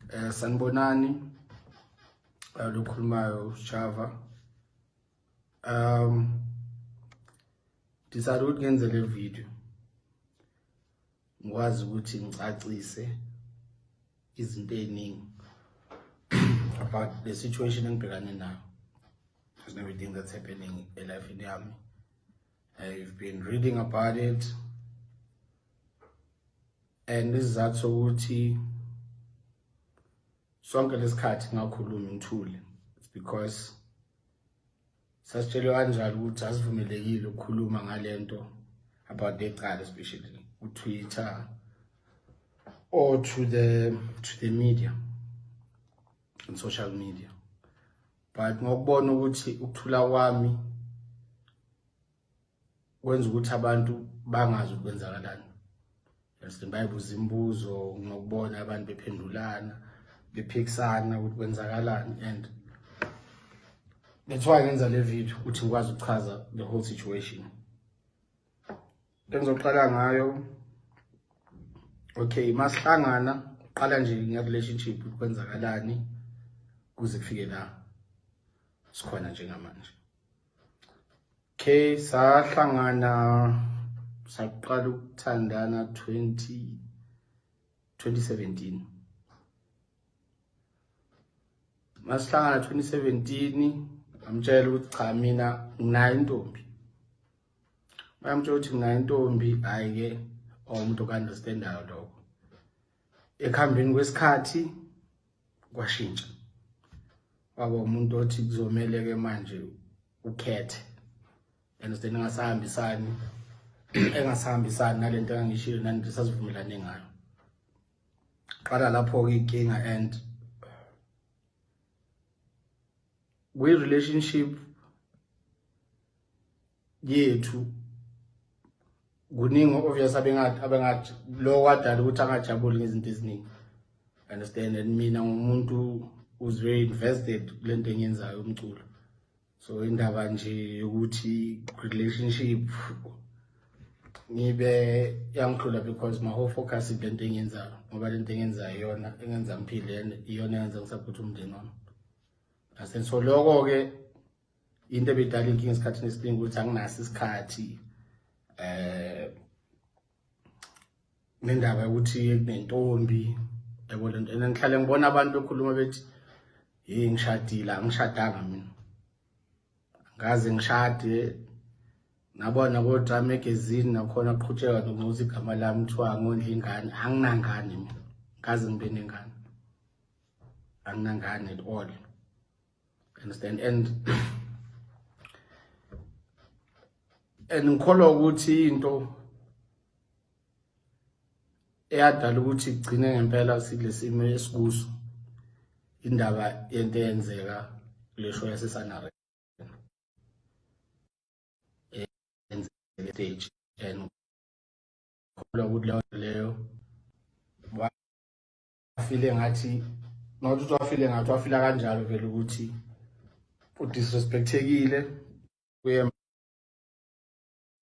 Sanibonani lokhulumayo Usjava. Decided ukuthi ngenze le video ngikwazi ukuthi ngicacise izinto eziningi about the situation engibhekane nayo and everything that's happening in life yami. I've been reading about it, and isizathu sokuthi sonke lesikhathi ngakhuluma ngithule, it's because sasitshelwe kanjalo ukuthi asivumelekile ukukhuluma ngalento about lecala, especially on Twitter or to the media and social media. But ngokubona ukuthi ukuthula kwami kwenza ukuthi abantu bangazi ukwenzakalani. Bayibuza imibuzo, ngokubona abantu bephendulana, bephikisana ukuthi kwenzakalani, and that's why ngenza le video ukuthi ngikwazi ukuchaza the whole situation. Bengizoqala ngayo. Okay, masihlangana qala nje nge-relationship kwenzakalani kuze kufike la sikhona njengamanje. Okay, sahlangana saqala ukuthandana 2017. Masihlangana 2017 amtshela ukuthi cha mina nginayo intombi. Bayamtshela ukuthi nginayo intombi, ayike umuntu okunderstandayo lokho. Ekuhambeni kwesikhathi kwashintsha. Kwaba umuntu othi kuzomela ke manje ukhethe. Understand, engasahambisani nalento engishilo nanto sasivumelane ngayo. Qala lapho ke inkinga, and we relationship yethu kuningi obvious abengathi lo wadala ukuthi angajabuli ngezinto eziningi. Understand, and mina ngumuntu who's very invested kulento enyenzayo umculo. So indaba nje ukuthi relationship ngibe yangihlula because my whole focus is lento enyenzayo, ngoba lento enyenzayo iyona engenza ngiphile, iyona engenza ngisapothe umndeni wami. So lokho ke into ebidala inkinga esikhathini esiningi ukuthi anginaso isikhathi nendaba yokuthi kunentombi, yabo lento. And ngihlale ngibona abantu bekhuluma bethi hey ngishadile, angishadanga mina. Ngaze ngishade nabona kodwa magazine nakhona aqhutsheka nokuthi igama lami kuthiwa ngondla ingane. Anginangane mina, ngaze ngibe nengane, anginangane at all. Understand, and ngikholwa ukuthi into eyadala ukuthi igcine ngempela silesimo esikuso indaba yento eyenzeka kule show yaseSona stage, and ngikholwa ukuthi leyo wafile ngathi not ukuthi wafile ngathi wafila kanjalo vele ukuthi udisrespectekile,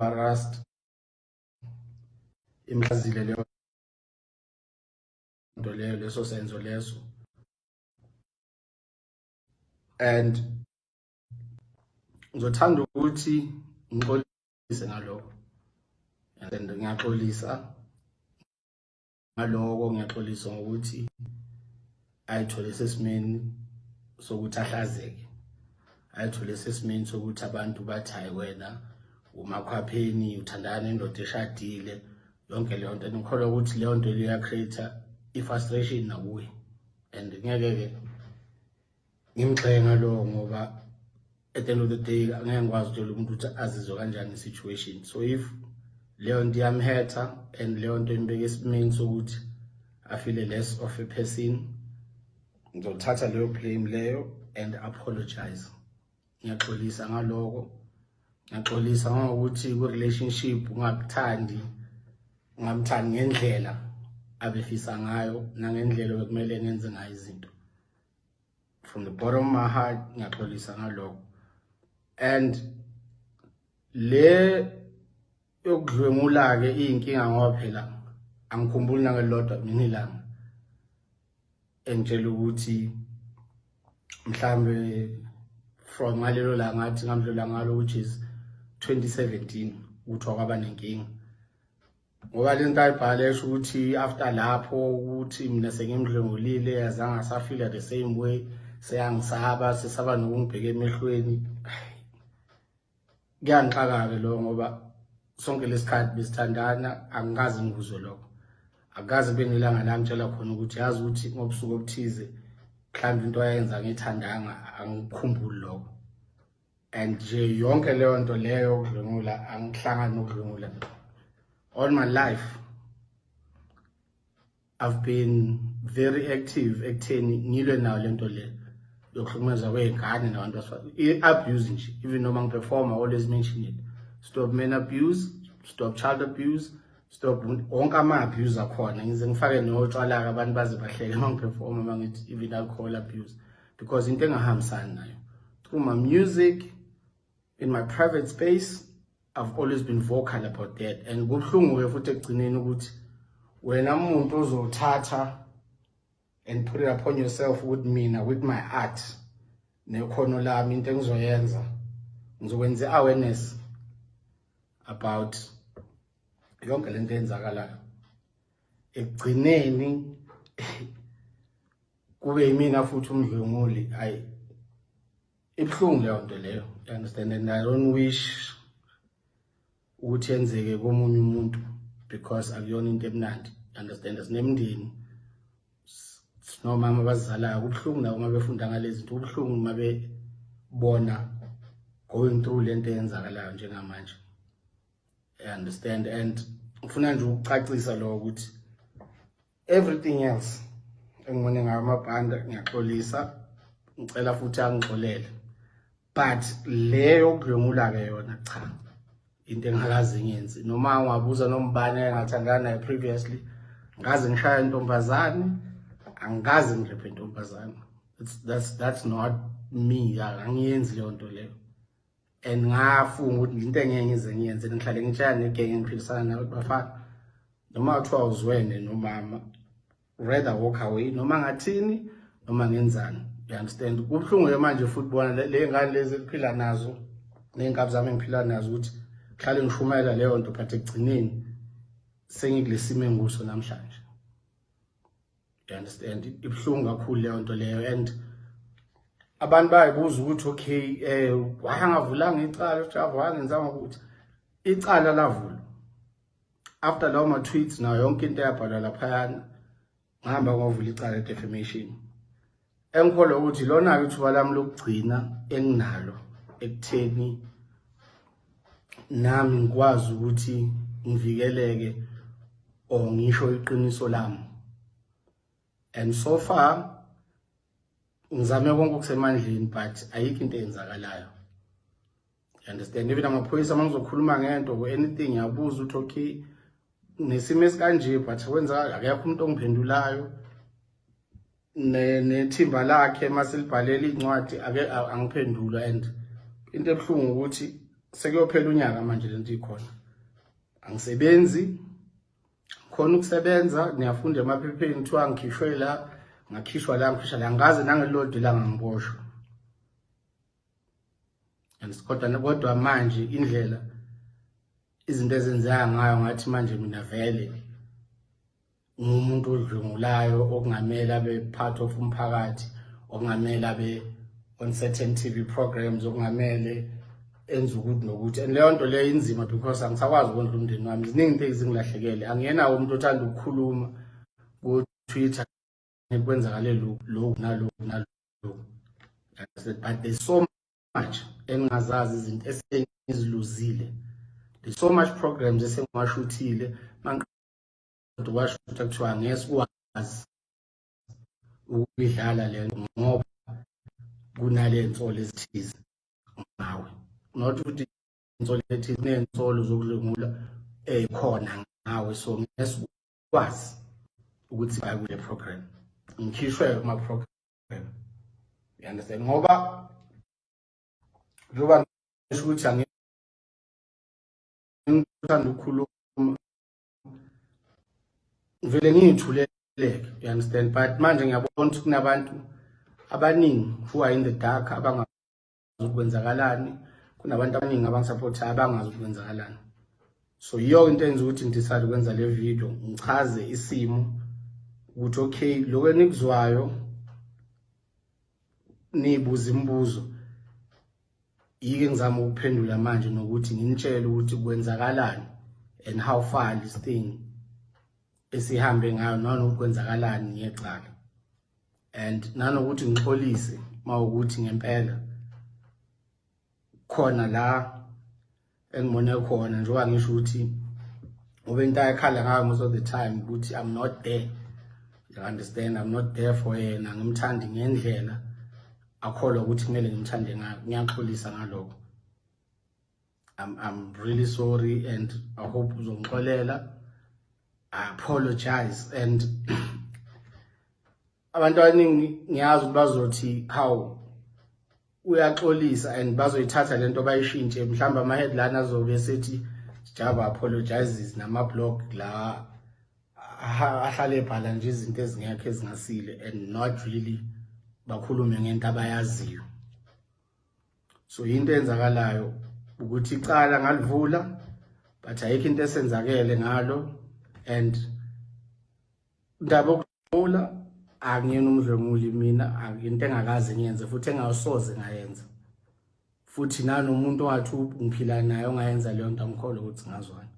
embarrassed, imhlazile leyo nto leyo, leso senzo leso. And ngizothanda ukuthi ngixolise ngalokho, and ngiyaxolisa ngalokho, ngiyaxolisa ngokuthi ayithole sesimeni sokuthi ahlazeke, ayithole sesimeni sokuthi abantu bathi hayi wena umakhwapheni uthandana nendoda eshadile, yonke leyo nto. Ngikholwa ukuthi leyo nto leyo create i-frustration nakuye, and ngeke ke ngimgxenga lo ngoba at the end of the day angeke ngikwazi ukutshela umuntu ukuthi azizwe kanjani situation. So if leyo nto iyamhetha and leyo nto imbeke esimeni sokuthi afile less of a person, ngizothatha leyo blame leyo and apologize. Ngiyaxolisa ngaloko, ngiyaxolisa ngokuthi ku-relationship ungamthandi ngendlela abefisa ngayo nangendlela bekumele ngenze ngayo izinto. From the bottom of my heart ngiyaxolisa ngaloko. And le yokudlwengula ke inkinga ngoba phela angikhumbuli nangelodwa mina ilanga engitshela ukuthi mhlambe from ngalelo la ngathi ngamdlula ngalo which is 2017 ukuthi wakwaba nenkinga ngoba lento ayibhale esho ukuthi after lapho ukuthi mina sengimdlengulile yazange asafila the same way seyangisaba sesaba nokungibheka emehlweni kuyangixaka-ke lo ngoba sonke lesikhathi besithandana angikaze ngikuzwe lokho akaze bengelanga la ngitshela khona ukuthi yazi ukuthi ngobusuku obuthize mhlawumbe into ayenza ngithandanga angikhumbuli lokho and nje yonke leyo nto leyo ukudlungula angihlangani nokudlungula all my life I've been very active ekutheni ngilwe nayo lento le yokuhlukumeza kwey'ngane nabantu i-abuse nje even noma ngiperforma always mention it stop men abuse stop child abuse stop wonke ama-abuse akhona ngize ngifake notshwala-ke abantu baze bahleke uma ngiperforma uma ngithi even alcohol abuse because into engahambisani nayo through my music in my private space I've always been vocal about that and kubuhlungu-ke futhi ekugcineni ukuthi wena muntu uzothatha and put it upon yourself with mina with my art nekhono lami into engizoyenza ngizokwenza i-awareness about yonke lento eyenzakalayo ekugcineni kube yimina futhi umdlunguli hayi ibuhlungu leyo nto leyo you understand and I don't wish ukuthi yenzeke komunye umuntu because akuyona into emnandi you understand asinemndeni sinomama abazizalayo kubuhlungu nabo uma befunda ngalezi zinto kubuhlungu uma bebona going through lento eyenzakalayo njengamanje I understand and ufuna nje ukucacisa lo ukuthi everything else engibone ngayo amabhanda ngiyaxolisa ngicela futhi angixolele but leyo kudlungula-ke yona cha into engakaze ngiyenzi noma ungabuza nombani engathandana naye previously ngaze ngishaya intombazane angikaze ngirephe intombazane that's not me angiyenzi leyo nto leyo and ngafunga ukuthi into engeke ngize ngiyenze ngihlale ngitshaya negenge ngiphilisana nayo bafana noma kuthiwa uzwene nomama rather walk away noma ngathini noma ngenzani you understand kubuhlungu manje futhi bona le ngane lezi eziphila nazo ney'nkabi zami engiphila nazo ukuthi hlale ngishumayela leyo nto but ekugcineni sengikulesimo enguso namhlanje you understand ibuhlungu kakhulu leyo nto leyo and abantu bayibuza ukuthi okay wangavulanga icala Usjava wangenzanga ukuthi icala lavulwa after lawo ma-tweets nayo yonke into eyabhalwa laphayana ngihamba ngovula icala le-defamation engikholwa ukuthi lona-ke ithuba lami lokugcina enginalo ekutheni nami ngikwazi ukuthi ngivikeleke or ngisho iqiniso lami and so far ngizame konke okusemandleni but ayikho into eyenzakalayo you understand even amaphoyisa uma ngizokhuluma ngento or anything yabuza ukuthi okay nesimo esikanje but wenza akekho umuntu ongiphendulayo nethimba lakhe masilibhalela incwadi angiphendula and into ebuhlungu ukuthi sekuyophela unyaka manje lento ikhona angisebenzi khona ukusebenza niyafunda emaphepheni kuthiwa ngikhishwe la ngakhishwa la ngikhishwa la ngaze nangelodi la ngangiboshwa and kodwa manje indlela izinto ezenzeka ngayo ngathi manje mina vele ngumuntu odlungulayo okungamela abe part of umphakathi okungamela abe on certain TV programs okungamele enza ukuthi nokuthi and leyo nto leyo inzima because angisakwazi ukondla umndeni wami ziningi into ezingilahlekele angiyenawo umuntu othanda ukukhuluma ku-Twitter kwenzakale lokhu nalokhu but there's so much engingazazi izinto esengiziluzile there's so much programs esengiwashuthile mangqondo kwashutha kuthiwa ngeke sikwazi ukuyidlala lento ngoba kunale nsolo ezithize ngawe not ukuthi insolo ethize nensolo zokudlungula khona ngawe so ngeke sikwazi ukuthi sibaye kule program ngikhishwe kuma program you understand ngoba njoba ngisho ukuthi angithanda ukukhuluma vele ngiyithule you understand? But manje ngiyabona ukuthi kunabantu abaningi who are in the dark abangazi ukwenzakalani, kunabantu abaningi abangisupportayo abangazi ukwenzakalani. So yiyo into enza ukuthi ngidecide ukwenza le video, ngichaze isimo ukuthi okay, lokho enikuzwayo nibuza imibuzo yike ngizama ukuphendula manje nokuthi nginitshele ukuthi kwenzakalani and how far this thing esihambe ngayo nanokwenzakalani ngecala, and nanokuthi ngixolise mawukuthi ngempela khona la engibone khona njengoba ngisho ukuthi ube into ayikhala ngayo most of the time ukuthi I'm not there. You understand? I'm not there for yena, ngimthandi ngendlela akholwa ukuthi kumele ngimthande ngayo. Ngiyaxolisa ngalokho. I'm really sorry and I hope uzongixolela. I apologize, and abantu abaningi ngiyazi ukuthi bazothi how uyaxolisa and bazoyithatha lento bayishintshe, mhlawumbe ama headline azobe sethi Usjava apologizes nama blog la ahlale ebhala nje izinto ezingekho ezingasile and not really bakhulume ngento abayaziyo. So into enzakalayo ukuthi icala ngalivula but ayikho into esenzakele ngalo, and ndaba ukuvula angiyena umdlenguli mina, into engakaze ngiyenze futhi engasoze ngayenza, futhi nanomuntu ongathi ngiphila naye ongayenza leyo nto angikholwa ukuthi ngazwana.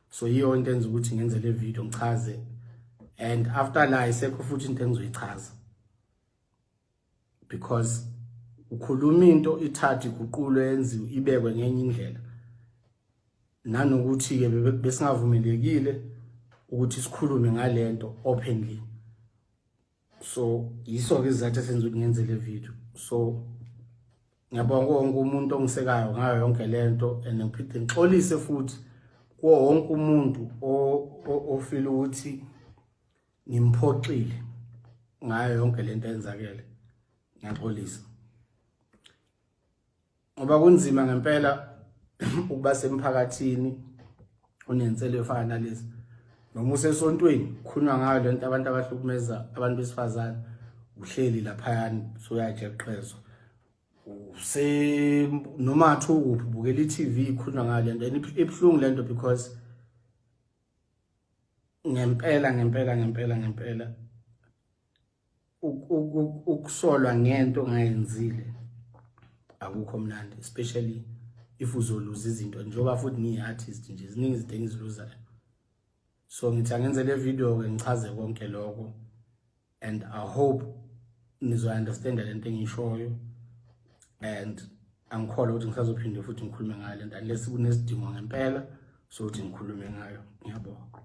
So yiyo into enza ukuthi ngenze le video ngichaze, and after la isekho futhi into engizoyichaza, because ukhuluma into ithathe iguqulwe yenziwe ibekwe ngenye indlela, nanokuthi ke besingavumelekile ukuthi sikhulume ngalento openly. So yiso ke izathu esenza ukuthi ngenze le video. So ngiyabonga wonke umuntu ongisekayo ngayo yonke lento, and ngiphinde ngixolise futhi kuwo wonke umuntu ofila ukuthi ngimphoxile ngayo yonke lento eyenzakele. Ngiyaxolisa ngoba kunzima ngempela ukuba semphakathini unenselo efana nalezi, noma usesontweni kukhulunywa ngayo lento abantu abahlukumeza abantu besifazane, uhleli laphayani soyajeqezwa noma athi ukuphi ubukela i-TV ikhulunywa ngayo lento, and ibhlungu lento because ngempela ukusolwa ngento ongayenzile akukho mnandi, especially if uzoluza izinto njengoba futhi ngiyi-artist nje ziningi izinto engiziluzayo. So ngithi angenze le video ke ngichaze konke lokho, and I hope nizo-understanda lento engiyishoyo, and angikholwa ukuthi ngisazophinde futhi ngikhulume ngayo lento unless kunesidingo ngempela so ukuthi ngikhulume ngayo. Ngiyabonga.